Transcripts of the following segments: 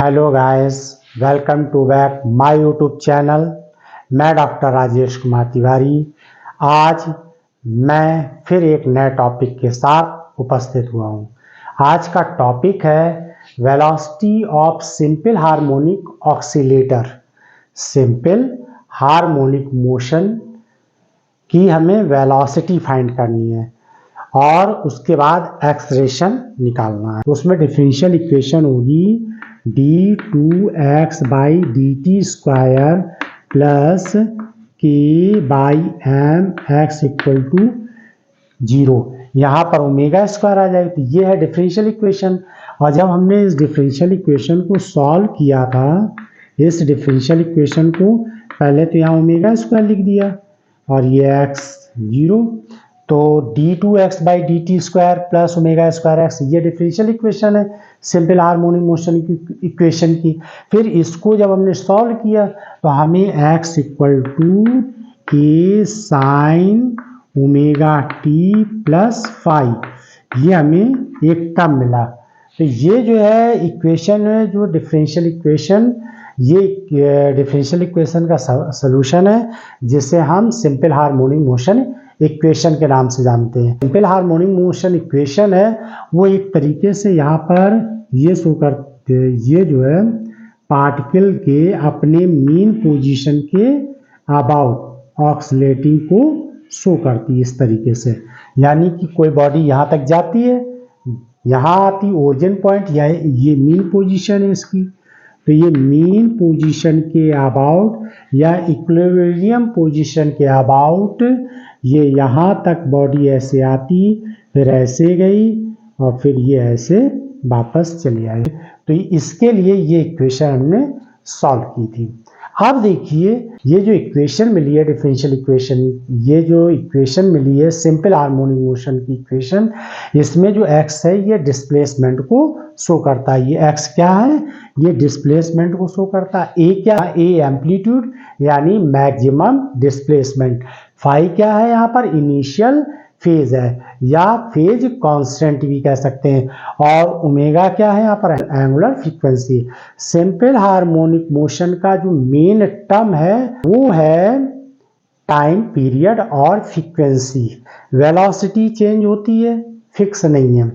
Hello guys, welcome to back my YouTube channel. मैं doctor Rajesh Kumar Tiwari. आज मैं फिर एक नए टॉपिक के साथ उपस्थित हुआ हूँ। आज का टॉपिक है velocity of simple harmonic oscillator. Simple harmonic motion की हमें वेलोसिटी फाइंड करनी है और उसके बाद एक्सलेशन निकालना है। उसमें डिफरेंशियल इक्वेशन होगी d2x by D T square plus K by M X equal to 0। यहाँ पर ओमेगा स्क्वायर आ जाएगा, तो ये है डिफरेंशियल इक्वेशन। और जब हमने इस डिफरेंशियल इक्वेशन को सॉल्व किया था, इस डिफरेंशियल इक्वेशन को पहले तो यहाँ ओमेगा स्क्वायर लिख दिया और ये x 0, तो d2x by D T square plus omega square x, ये डिफरेंशियल इक्वेशन है सिंपल हार्मोनिक मोशन की इक्वेशन की। फिर इसको जब हमने सॉल्व किया तो हमें x इक्वल टू के sign omega T plus five, ये हमें एक टर्म मिला। तो ये जो है इक्वेशन है, जो डिफरेंशियल इक्वेशन, ये डिफरेंशियल इक्वेशन का सॉल्यूशन है, जिसे हम सिंपल हार्मोनिक मोशन इक्वेशन के नाम से जानते हैं। सिंपल हार्मोनिक मोशन इक्वेशन है वो एक तरीके से यहाँ पर ये शो करते हैं, ये जो है पार्टिकल के अपने मीन पोजीशन के अबाउट ऑक्सीलेटिंग को शो करती है इस तरीके से। यानी कि कोई बॉडी यहाँ तक जाती है, यहाँ आती ओरिजिन पॉइंट, या ये मीन पोजीशन है इसकी, तो ये मीन पोजीशन के अबाउट या इक्विलिब्रियम पोजीशन के अबाउट ये यहाँ तक बॉडी ऐसे आती, फिर ऐसे गई और फिर ये ऐसे वापस चली आई। तो इसके लिए ये इक्वेशन हमने सॉल्व की थी। अब देखिए ये जो इक्वेशन मिली है डिफरेंशियल इक्वेशन, ये जो इक्वेशन मिली है सिंपल हार्मोनिक मोशन की इक्वेशन, इसमें जो x है ये डिस्प्लेसमेंट को शो करता है। ये x क्या है? ये डिस्प्लेसमेंट को शो करता है। a क्या? a एम्पलीट्यूड यानी मैक्सिमम डिस्प्लेसमेंट। फाई क्या है? यहाँ पर इनिशियल फेज है या फेज कांस्टेंट भी कह सकते हैं। और ओमेगा क्या है? यहाँ पर angular frequency. Simple harmonic motion का जो मेन टर्म है वो है टाइम पीरियड और फ्रीक्वेंसी। वेलोसिटी चेंज होती है, फिक्स नहीं है।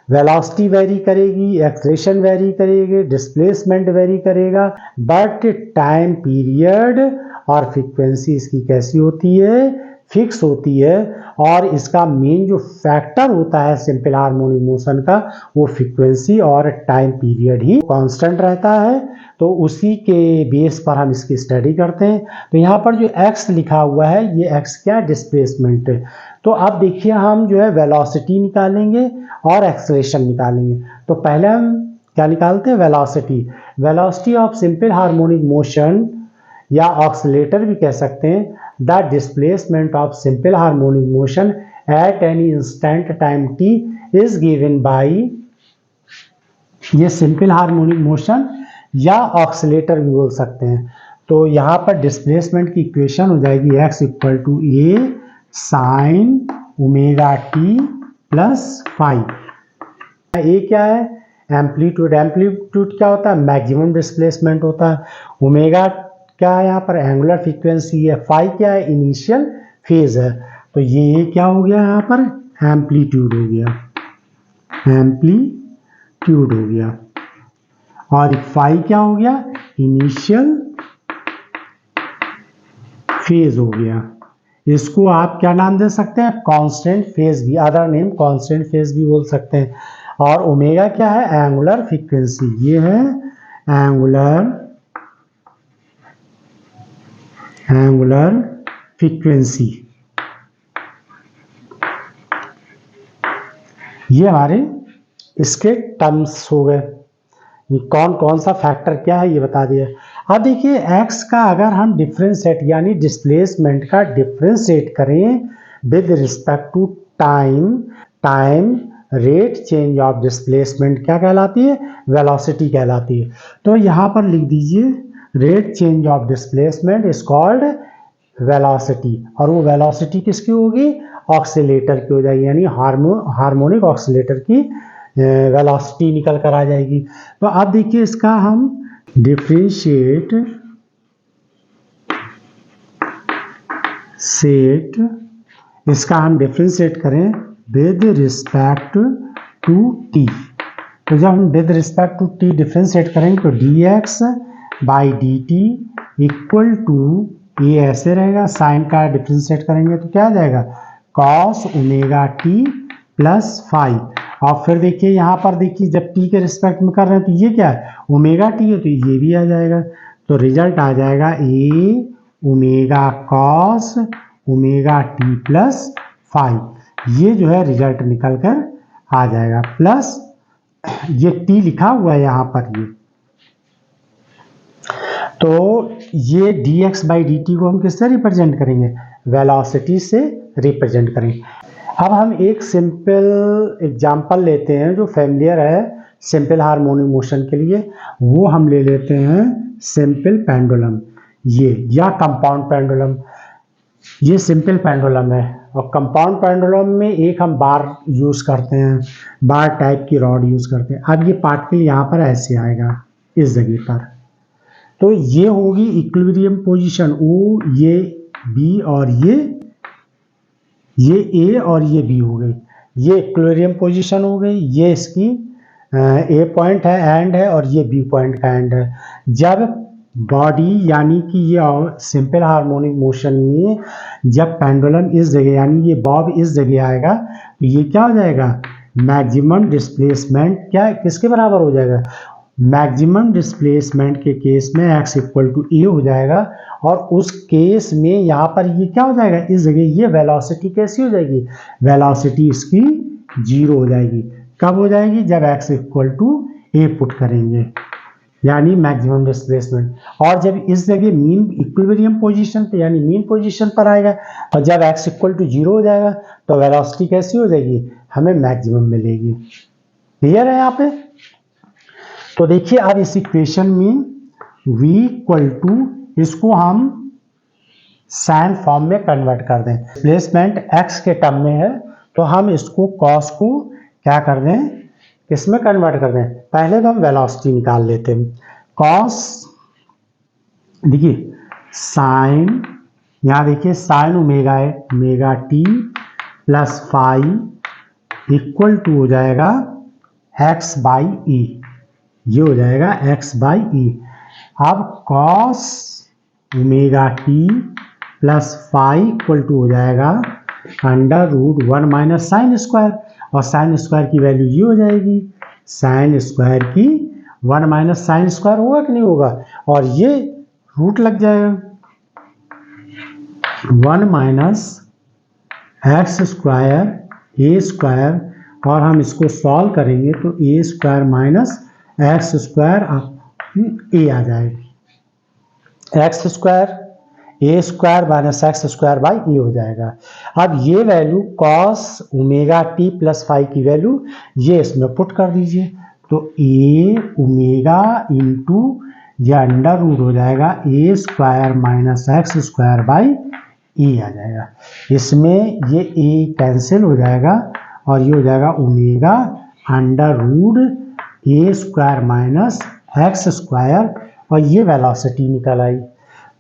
वेलोसिटी वेरी करेगी, एक्सेलरेशन वेरी करेगी, डिस्प्लेसमेंट वेरी करेगा, बट टाइम पीरियड और फ्रीक्वेंसी इसकी कैसी होती है? फिक्स होती है। और इसका मेन जो फैक्टर होता है सिंपल हार्मोनिक मोशन का, वो फ्रीक्वेंसी और टाइम पीरियड ही कांस्टेंट रहता है। तो उसी के बेस पर हम इसकी स्टडी करते हैं। तो यहाँ पर जो x लिखा हुआ है, ये x क्या? डिस्प्लेसमेंट है। तो अब देखिए हम जो है वेलोसिटी निकालेंगे और एक्सेलरेशन निकालेंगे। तो पहले हम क्या निकालते हैं? Velocity. Velocity of simple harmonic motion या ऑक्सीलेटर भी कह सकते हैं, the displacement of simple harmonic motion at any instant time t is given by, ये सिंपल हार्मोनिक मोशन या ऑक्सीलेटर भी बोल सकते हैं। तो यहाँ पर डिस्प्लेसमेंट की इक्वेशन हो जाएगी x equal to a sine omega T plus five. a क्या है? एम्पलीट्यूड। एम्पलीट्यूड क्या होता है? मैक्सिमम डिस्प्लेसमेंट होता है। ओमेगा क्या है? यहाँ पर एंगुलर फ्रीक्वेंसी है। फाई क्या है? इनिशियल फेज है। तो ये क्या हो गया? यहाँ पर एम्पलीट्यूड हो गया, एम्पलीट्यूड हो गया। और फाई क्या हो गया? इनिशियल फेज हो गया। इसको आप क्या नाम दे सकते हैं? कांस्टेंट फेज भी, अदर नेम कांस्टेंट फेज भी बोल सकते हैं। और ओमेगा क्या है? Angular frequency. ये है एंगुलर फ्रीक्वेंसी। ये हमारे इसके टर्म्स हो गए। कौन कौन सा फैक्टर क्या है ये बता दिया। अब देखिए x का अगर हम डिफरेंशिएट यानी डिस्प्लेसमेंट का डिफरेंशिएट करें with respect to time rate change of displacement क्या कहलाती है? वेलोसिटी कहलाती है। तो यहाँ पर लिख दीजिए rate change of displacement is called velocity. और वो वेलोसिटी किसकी होगी? ऑक्सीलेटर की हो जाएगी, यानी हार्मोनिक ऑक्सीलेटर की वेलोसिटी निकल कर आ जाएगी। तो अब देखिए इसका हम डिफरेंशिएट इसका हम डिफरेंशिएट करें विद रिस्पेक्ट टू टी। तो जब हम with respect to T differentiate करेंगे तो dx by D T equal to, ये ऐसे रहेगा, साइन का डिफरेंशिएट करेंगे तो क्या आ जाएगा, cos omega T plus five. और फिर देखिए यहाँ पर देखिए जब टी के रिस्पेक्ट में कर रहे हैं तो ये क्या है, ओमेगा टी है तो ये भी आ जाएगा। तो रिजल्ट आ जाएगा A omega cos omega T plus five. ये जो है रिजल्ट निकल कर आ जाएगा। प्लस ये टी लिखा हुआ है यहाँ पर, ये तो ये dx बाई डी टी को हम किससे रिप्रेजेंट करेंगे, वेलोसिटी से रिप्रेजेंट करेंगे। अब हम एक सिंपल एग्जांपल लेते हैं जो फैमिलियर है सिंपल हार्मोनिक मोशन के लिए। वो हम ले लेते हैं सिंपल पेंडुलम, ये या कंपाउंड पेंडुलम। ये सिंपल पेंडुलम है और कंपाउंड पेंडुलम में एक हम बार यूज करते हैं, बार टाइप की रॉड यूज करते हैं। अब ये पार्टिकल यहाँ पर ऐसे आएगा इस जगह पर, तो ये होगी इक्विलिब्रियम पोजीशन ओ, ये बी और ये ए और ये बी हो गई, ये इक्विलिब्रियम पोजीशन हो गई। ये इसकी ए पॉइंट है एंड है और ये बी पॉइंट का एंड है। जब बॉडी यानी कि ये सिंपल हार्मोनिक मोशन में जब पेंडुलम इस जगह यानी ये बॉब इस जगह आएगा तो ये क्या हो जाएगा, मैक्सिमम डिस्प्लेसमेंट क्या किसके बराबर हो जाएगा, मैक्सिमम डिस्प्लेसमेंट के केस में x इक्वल टू ए हो जाएगा। और उस केस में यहाँ पर ये क्या हो जाएगा, इस जगह ये वेलोसिटी कैसी हो जाएगी, वेलोसिटी इसकी जीरो हो जाएगी। कब हो जाएगी, जब x equal to A put करेंगे यानी मैक्सिमम डिस्प्लेसमेंट। और जब इस जगह मीन इक्विलिब्रियम पोजीशन पे यानी मीन पोजीशन पर आएगा और जब x इक्वल टू जीरो हो जाएगा तो वेलोसिटी कैसी हो जाएगी, हमें मैक्सिमम मिलेगी। क्लियर है यहाँ पे। तो देखिए अब इस इक्वेशन में v इक्वल टू, इसको हम साइन फॉर्म में कन्वर्ट कर दें। डिस्प्लेसमेंट x के टर्म में है तो हम इसको cos को क्या कर दें, किसमें कन्वर्ट कर दें। पहले तो हम वेलोसिटी निकाल लेते हैं। cos देखिए साइन, यहाँ देखिए साइन ओमेगा है, omega T plus five equal to हो जाएगा x बाई ई, ये हो जाएगा x बाई ई। अब cos omega T plus five equal to हो जाएगा under root one minus sine square, और साइन स्क्वायर की वैल्यू ये हो जाएगी, साइन स्क्वायर की वन माइनस साइन स्क्वायर होगा कि नहीं होगा, और ये रूट लग जाएगा one minus X square A square, और हम इसको सॉल्व करेंगे तो A square minus X square A आ जाएगी, X square A square minus X square by ए हो जाएगा। अब ये value cos omega T plus five की वैल्यू ये इसमें पुट कर दीजिए, तो ए ओमेगा इंटू ये अंडर रूट हो जाएगा A square minus X square by A आ जाएगा। इसमें ये ए कैंसिल हो जाएगा और ये हो जाएगा omega under root A square minus X square, और ये वेलोसिटी निकल आई।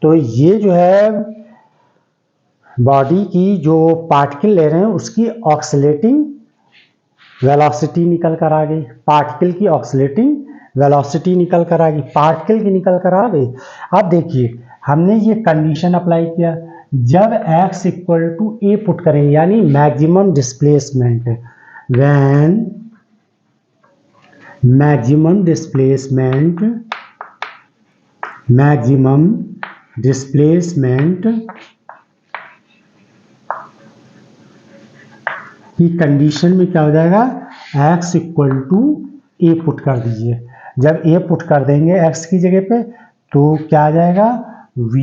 तो ये जो है बॉडी की जो पार्टिकल ले रहे हैं उसकी ऑक्सीलेटिंग वेलोसिटी निकल कर आ गई, पार्टिकल की ऑक्सीलेटिंग वेलोसिटी निकल कर आ गई, पार्टिकल की निकल कर आ गई। अब देखिए हमने ये कंडीशन अप्लाई किया, जब x equal to A put करेंगे यानी maximum displacement, when maximum displacement की कंडीशन में क्या हो जाएगा, x equal to A put कर दीजिए। जब ए पुट कर देंगे x की जगह पे तो क्या आ जाएगा v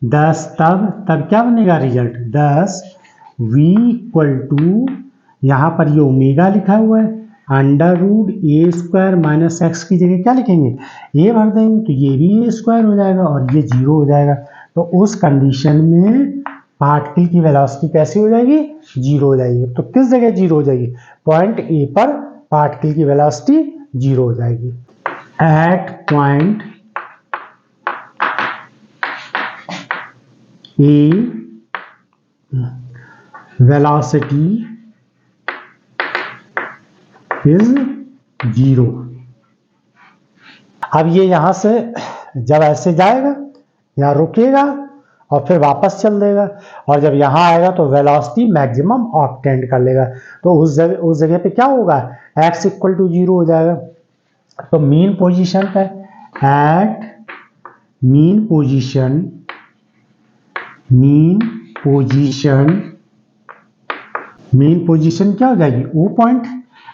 10, तब क्या बनेगा रिजल्ट 10 v इक्वल टू, यहाँ पर ये ओमेगा लिखा हुआ है, under root A square minus x की जगह क्या लिखेंगे ए भर देंगे तो ये भी ए स्क्वायर हो जाएगा और ये जीरो हो जाएगा। तो उस कंडीशन में पार्टिकल की वेलोसिटी कैसी हो जाएगी, जीरो हो जाएगी। तो किस जगह जीरो हो जाएगी, पॉइंट ए पर पार्टिकल की वेलोसिटी 0 हो जाएगी। At point A velocity is 0। अब ये यहां से जब ऐसे जाएगा, यहां रुकेगा और फिर वापस चल देगा, और जब यहां आएगा तो वेलोसिटी मैक्सिमम ऑब्टेंड कर लेगा। तो उस जगह पे क्या होगा, x इक्वल टू 0 हो जाएगा। तो मीन पोजीशन पे एट मीन पोजीशन क्या हो जाएगी, ओ पॉइंट।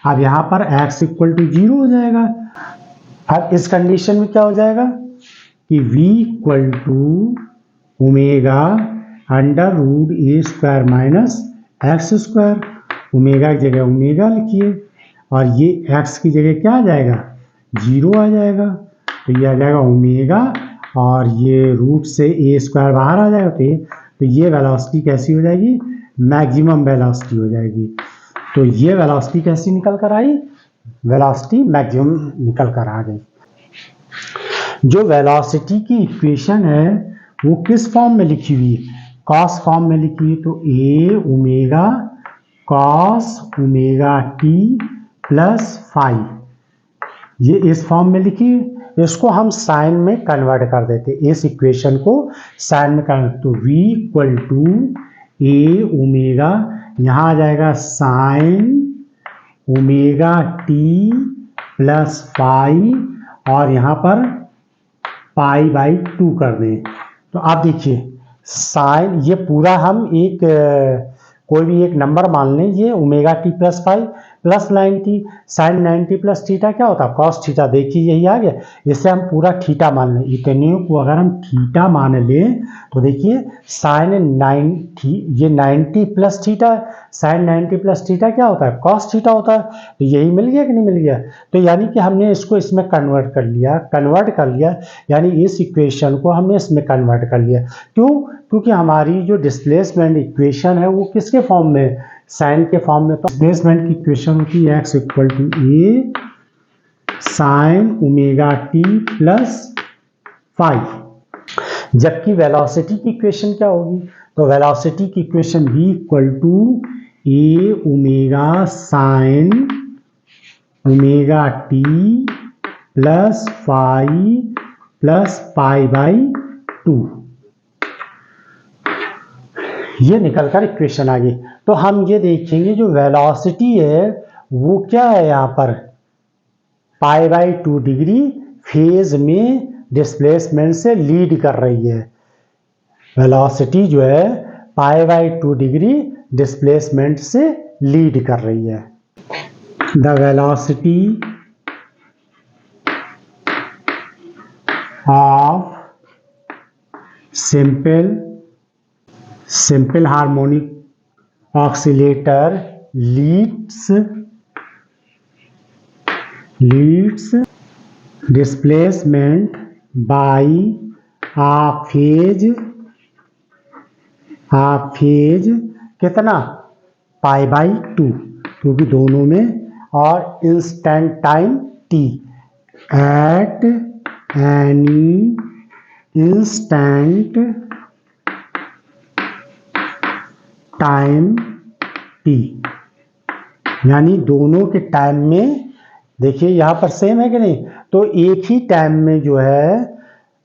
अब यहां पर x इक्वल टू 0 हो जाएगा। अब इस कंडीशन में क्या हो जाएगा कि v equal to omega under root A square minus X square. Omega की जगह ओमेगा लिखिए और ये x की जगह क्या आ जाएगा, 0 आ जाएगा। तो ये आ जाएगा ओमेगा और ये रूट से ए स्क्वायर बाहर आ जाएगा। तो ये वेलोसिटी कैसी हो जाएगी, मैक्सिमम वेलोसिटी हो जाएगी। तो ये वेलोसिटी कैसी निकल कर आई, वेलोसिटी मैक्सिमम निकल कर आ गई। जो वेलोसिटी की इक्वेशन है वो किस फॉर्म में लिखी हुई है, कॉस फॉर्म में लिखी हुई। तो A omega cos omega T plus phi, ये इस फॉर्म में लिखी है। इसको हम साइन में कन्वर्ट कर देते, इस इक्वेशन को साइन में कन्वर्ट। तो v equal to A omega, यहाँ आ जाएगा sine omega T plus phi और यहाँ पर पाई बाई 2 कर दें। तो आप देखिए साइन, ये पूरा हम कोई भी एक नंबर मान लें, ये omega T plus phi plus 90, sine 90 plus theta क्या होता है, कॉस थीटा। देखिए यही आ गया, इसे हम पूरा थीटा मान लें। इतने को अगर हम थीटा मान लें तो देखिए साइन 90, ये 90 plus theta, sine 90 plus theta क्या होता है, कॉस थीटा होता है। तो यही मिल गया कि नहीं मिल गया। तो यानी कि हमने इसको इसमें कन्वर्ट कर लिया, यानी इस इक्वेशन को हमने इसमें कन्वर्ट कर लिया। क्यों, क्योंकि हमारी जो डिस्प्लेसमेंट इक्वेशन है वो किसके फॉर्म में, साइन के फॉर्म में। तो डिस्प्लेसमेंट की इक्वेशन होती है x equal to A sine omega T plus five. जबकि वेलोसिटी की इक्वेशन क्या होगी, तो वेलोसिटी की equation v equal to A omega sine omega T plus phi plus pi by 2। ये निकलकर इक्वेशन आ गई। तो हम ये देखेंगे जो वेलोसिटी है वो क्या है, यहाँ पर पाई बाई 2 डिग्री फेज में डिस्प्लेसमेंट से लीड कर रही है। वेलोसिटी जो है पाई बाई 2 डिग्री डिस्प्लेसमेंट से लीड कर रही है। The velocity of simple harmonic oscillator leads displacement by a phase कितना, पाई बाई 2, क्योंकि दोनों में, और instant time t at any instant time t, यानी दोनों के टाइम में। देखिए यहाँ पर सेम है कि नहीं, तो एक ही टाइम में जो है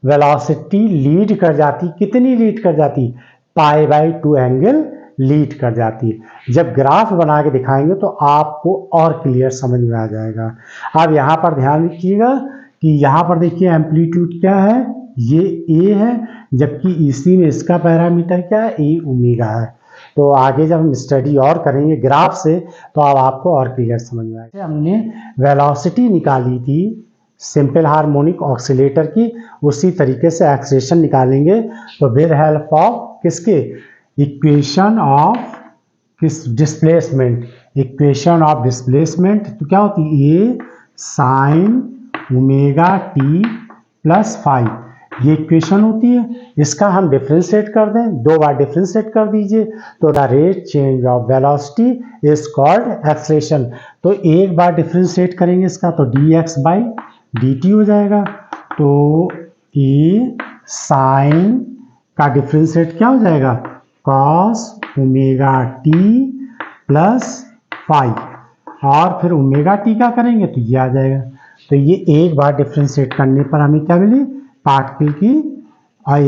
वेलोसिटी लीड कर जाती, कितनी लीड कर जाती, पाई बाई 2 एंगल लीड कर जाती है। जब ग्राफ बना के दिखाएंगे तो आपको और क्लियर समझ में आ जाएगा। अब यहाँ पर ध्यान रखिएगा कि यहाँ पर देखिए एम्पलीट्यूड क्या है, ये ए है, जबकि इसी में इसका पैरामीटर क्या है, ए ओमेगा है। तो आगे जब हम स्टडी और करेंगे ग्राफ से तो अब आपको और क्लियर समझ में आएगा। हमने वेलोसिटी निकाली थी सिंपल हार्मोनिक ऑक्सीलेटर की, उसी तरीके से एक्सेलरेशन निकालेंगे। तो विद हेल्प ऑफ किसके, इक्वेशन ऑफ किस, डिस्प्लेसमेंट, इक्वेशन ऑफ डिस्प्लेसमेंट। तो क्या होती है, A sine omega T plus five, ये इक्वेशन होती है। इसका हम डिफरेंशिएट कर दें, 2 बार डिफरेंशिएट कर दीजिए तो the rate change of velocity is called acceleration. तो एक बार डिफरेंशिएट करेंगे इसका तो dx/dt हो जाएगा। तो ये साइन का डिफरेंशिएट क्या हो जाएगा, cos omega T plus five, और फिर ओमेगा टी का करेंगे तो ये आ जाएगा। तो ये एक बार डिफरेंशिएट करने पर हमें क्या मिली, पार्टिकल की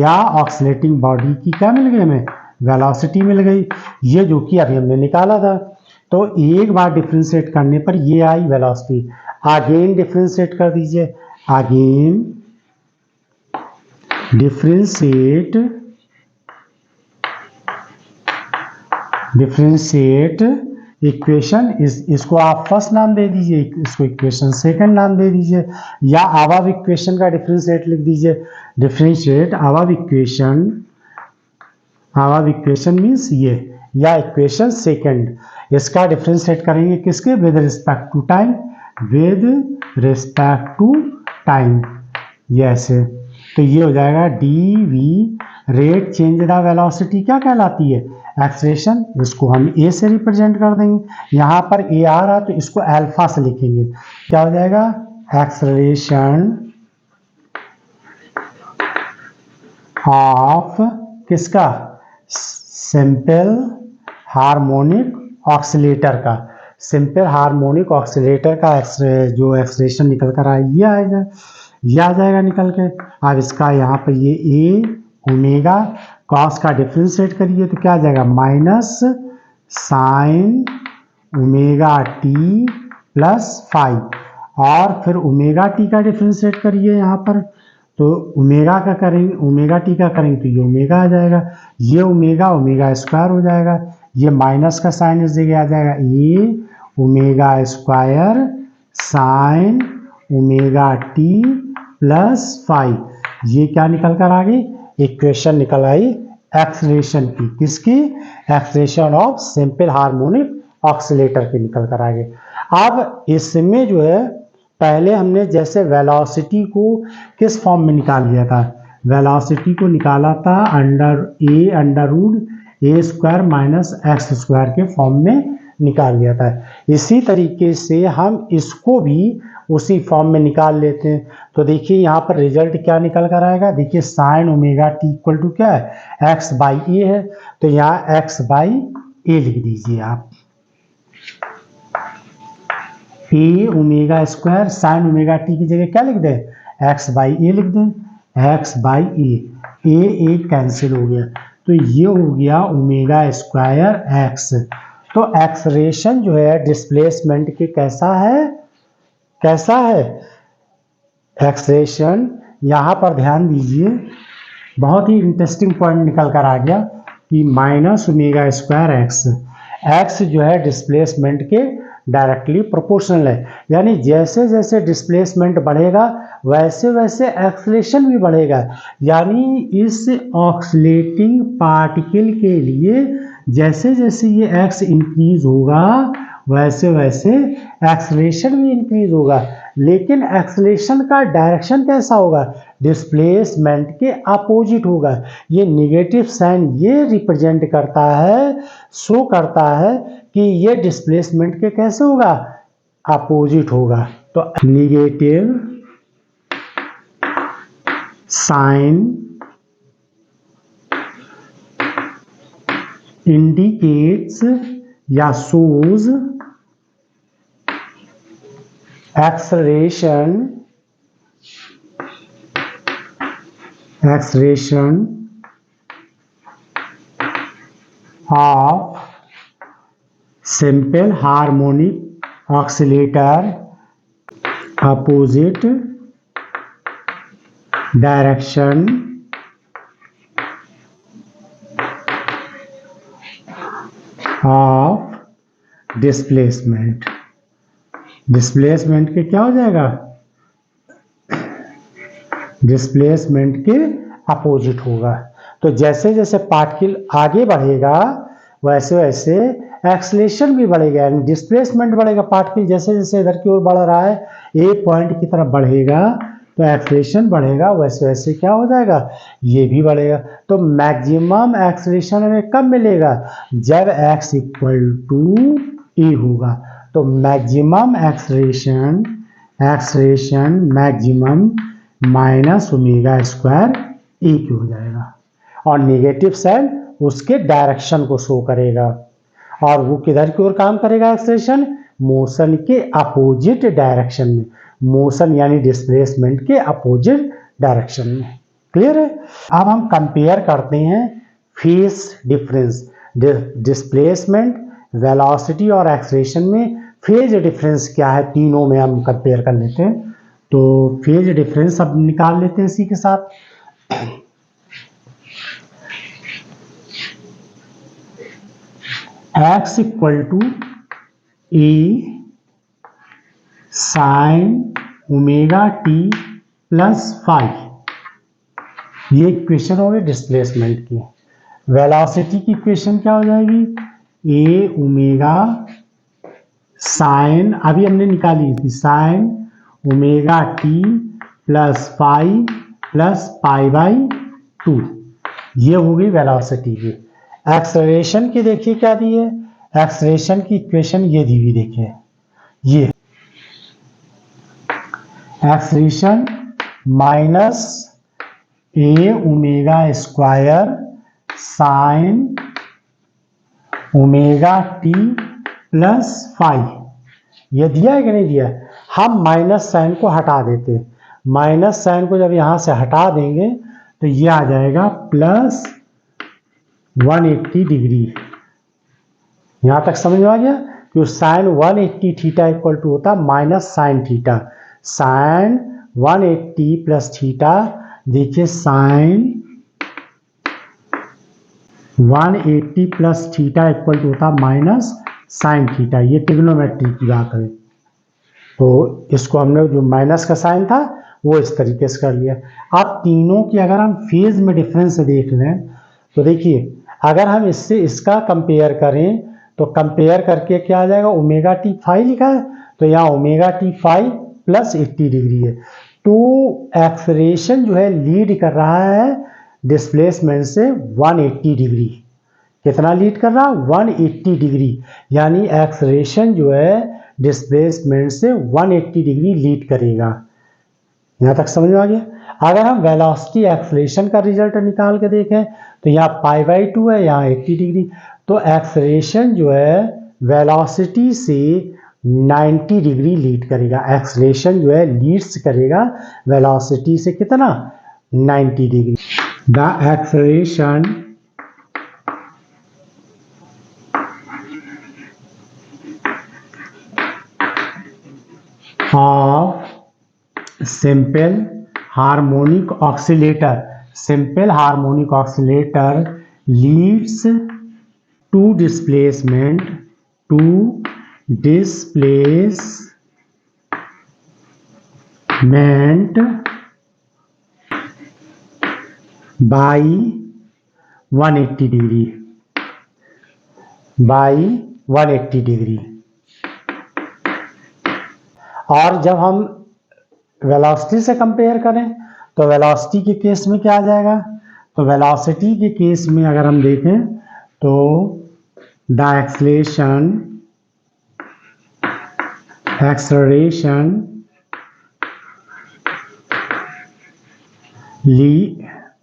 या ऑक्सीलेटिंग बॉडी की क्या मिल गई, हमें वेलोसिटी मिल गई, ये जो कि अभी हमने निकाला था। तो एक बार डिफरेंशिएट करने पर ये आई वेलोसिटी। अगेन डिफरेंशिएट कर दीजिए, अगेन डिफरेंशिएट इक्वेशन, इसको आप फर्स्ट नाम दे दीजिए, इसको इक्वेशन सेकंड नाम दे दीजिए, या अबव इक्वेशन का डिफरेंशिएट लिख दीजिए। डिफरेंशिएट अबव इक्वेशन मीन्स ये, या इक्वेशन सेकंड, इसका डिफरेंशिएट करेंगे किसके, विद रिस्पेक्ट टू टाइम, ये ऐसे। तो ये हो जाएगा D rate change the velocity क्या कहलाती है, एक्सलेशन। इसको हम ए से रिप्रेजेंट कर देंगे, यहाँ पर ए आ रहा तो इसको अल्फा से लिखेंगे, क्या हो जाएगा, एक्सलेशन ऑफ किसका, सिंपल हार्मोनिक ऑक्सीलेटर का, सिंपल हार्मोनिक ऑक्सीलेटर का जो एक्सलेशन निकल कर आए ये आएगा, ये आ जाएगा निकल के। अब इसका यहाँ पर ये ए ओमेगा कॉस का डिफरेंशिएट करिए तो क्या आ जाएगा, minus sign omega T plus five, और फिर ओमेगा टी का डिफरेंशिएट करिए यहाँ पर, तो ओमेगा का करेंगे, ओमेगा टी का करेंगे तो ये ओमेगा आ जाएगा, ये ओमेगा स्क्वायर हो जाएगा, ये माइनस का साइन इस जगह आ जाएगा, ये omega square sine omega T plus five, ये क्या निकल कर आ गई, इक्वेशन निकल आई एक्सलेशन की, किसकी, acceleration of simple harmonic oscillator की निकल कर आ गई। अब इसमें जो है पहले हमने जैसे वेलोसिटी को किस फॉर्म में निकाल लिया था, वेलोसिटी को निकाला था under root a² minus X square के फॉर्म में निकाल लिया था। इसी तरीके से हम इसको भी उसी फॉर्म में निकाल लेते हैं। तो देखिए यहाँ पर रिजल्ट क्या निकल कर आएगा, देखिए sine omega T equal to क्या है, x/a है, तो यहाँ x/a लिख दीजिए आप, A omega square sine omega T की जगह क्या लिख दें, x/a लिख दें, x/a, ए कैंसिल हो गया, तो ये हो गया ओमेगा स्क्वायर x। तो एक्सलेशन जो है डिस्प्लेसमेंट के कैसा है एक्सलेशन, यहाँ पर ध्यान दीजिए, बहुत ही इंटरेस्टिंग पॉइंट निकल कर आ गया कि माइनस ओमेगा स्क्वायर एक्स जो है डिस्प्लेसमेंट के डायरेक्टली प्रोपोर्शनल है, यानी जैसे जैसे डिस्प्लेसमेंट बढ़ेगा वैसे वैसे एक्सलेशन भी बढ़ेगा, यानी इस ऑक्सीलेटिंग पार्टिकल के लिए जैसे जैसे ये एक्स इंक्रीज होगा वैसे वैसे एक्सलेशन भी इंक्रीज होगा, लेकिन एक्सलेशन का डायरेक्शन कैसा होगा, डिस्प्लेसमेंट के अपोजिट होगा। ये नेगेटिव साइन ये रिप्रेजेंट करता है, शो करता है कि ये डिस्प्लेसमेंट के कैसे होगा, अपोजिट होगा। तो नेगेटिव साइन इंडिकेट्स या shows acceleration of simple harmonic oscillator opposite direction of displacement, displacement के क्या हो जाएगा, डिस्प्लेसमेंट के अपोजिट होगा। तो जैसे जैसे पार्टिकल आगे बढ़ेगा वैसे वैसे एक्सलेशन भी बढ़ेगा, यानी डिस्प्लेसमेंट बढ़ेगा। पार्टिकल जैसे जैसे इधर की ओर बढ़ रहा है, ए पॉइंट की तरफ बढ़ेगा तो एक्सेलरेशन बढ़ेगा, वैसे वैसे क्या हो जाएगा, ये भी बढ़ेगा। तो मैक्सिमम एक्सेलरेशन हमें कब मिलेगा, जब x इक्वल टू ए होगा। तो maximum acceleration maximum minus omega square A की हो जाएगा, और नेगेटिव साइड उसके डायरेक्शन को शो करेगा, और वो किधर की ओर काम करेगा एक्सेलरेशन, मोशन के अपोजिट डायरेक्शन में, मोशन यानी डिस्प्लेसमेंट के अपोजिट डायरेक्शन में। क्लियर है। अब हम कंपेयर करते हैं फेज डिफरेंस, डिस्प्लेसमेंट, वेलोसिटी और एक्सेलरेशन में फेज डिफरेंस क्या है, तीनों में हम कंपेयर कर लेते हैं। तो फेज डिफरेंस अब निकाल लेते हैं इसी के साथ। x equal to A sine omega T plus five, ये इक्वेशन हो गई डिस्प्लेसमेंट की। वेलोसिटी की इक्वेशन क्या हो जाएगी, ए ओमेगा साइन, अभी हमने निकाली थी, sign omega T plus five plus pi by 2, ये हो गई वेलोसिटी की। एक्सेलरेशन की देखिए क्या दी है, एक्सेलरेशन की इक्वेशन ये दी हुई देखिए, ये acceleration minus A omega square sine omega T plus five, ये दिया है कि नहीं दिया। हम माइनस साइन को हटा देते, माइनस साइन को जब यहां से हटा देंगे तो ये आ जाएगा प्लस 180 डिग्री। यहां तक समझ में आ गया कि साइन 180 थीटा इक्वल टू होता minus sine theta. Sine 180 plus theta, देखिए sine 180 plus theta equal to होता माइनस साइन थीटा। ये ट्रिग्नोमेट्री की बात है, तो इसको हमने जो माइनस का साइन था वो इस तरीके से कर लिया। अब तीनों की अगर हम फेज में डिफरेंस देख लें तो देखिए, अगर हम इससे इसका कंपेयर करें तो कंपेयर करके क्या आ जाएगा, ओमेगा टी फाइव लिखा है तो यहाँ omega T five plus 80 degree है। तो एक्सेलरेशन जो है लीड कर रहा है डिस्प्लेसमेंट से 180 डिग्री। कितना लीड कर रहा है, 180 डिग्री, यानी एक्सेलरेशन जो है डिस्प्लेसमेंट से 180 डिग्री लीड करेगा। यहाँ तक समझ में आ गया। अगर हम वेलोसिटी एक्सेलरेशन का रिजल्ट निकाल के देखें तो यहाँ पाई बाई 2 है, यहाँ 80 डिग्री। तो एक्सेलरेशन जो है वेलोसिटी से 90 डिग्री लीड करेगा। एक्सेलरेशन जो है लीड्स करेगा वेलोसिटी से कितना, 90 degree. The acceleration of simple harmonic oscillator, simple harmonic oscillator leads to displacement by 180 degree, by 180 degree. और जब हम वेलोसिटी से कंपेयर करें तो वेलोसिटी के केस में क्या आ जाएगा, तो वेलोसिटी के केस में अगर हम देखें तो the acceleration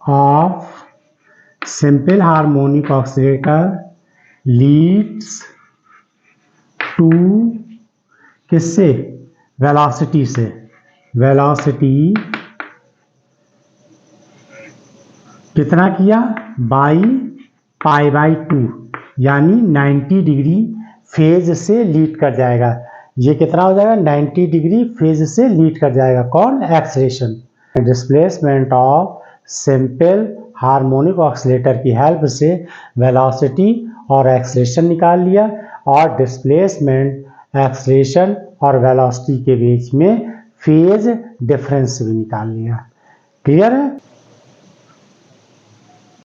of simple harmonic oscillator leads to, किससे, वेलोसिटी से, वेलोसिटी कितना किया, बाई पाई बाई 2, यानी 90 डिग्री फेज से लीड कर जाएगा। ये कितना हो जाएगा, 90 डिग्री फेज से लीड कर जाएगा। कौन, acceleration. Displacement of simple harmonic oscillator की हेल्प से वेलोसिटी और एक्सेलरेशन निकाल लिया, और डिस्प्लेसमेंट, एक्सेलरेशन और वेलोसिटी के बीच में फेज डिफरेंस भी निकाल लिया। क्लियर है।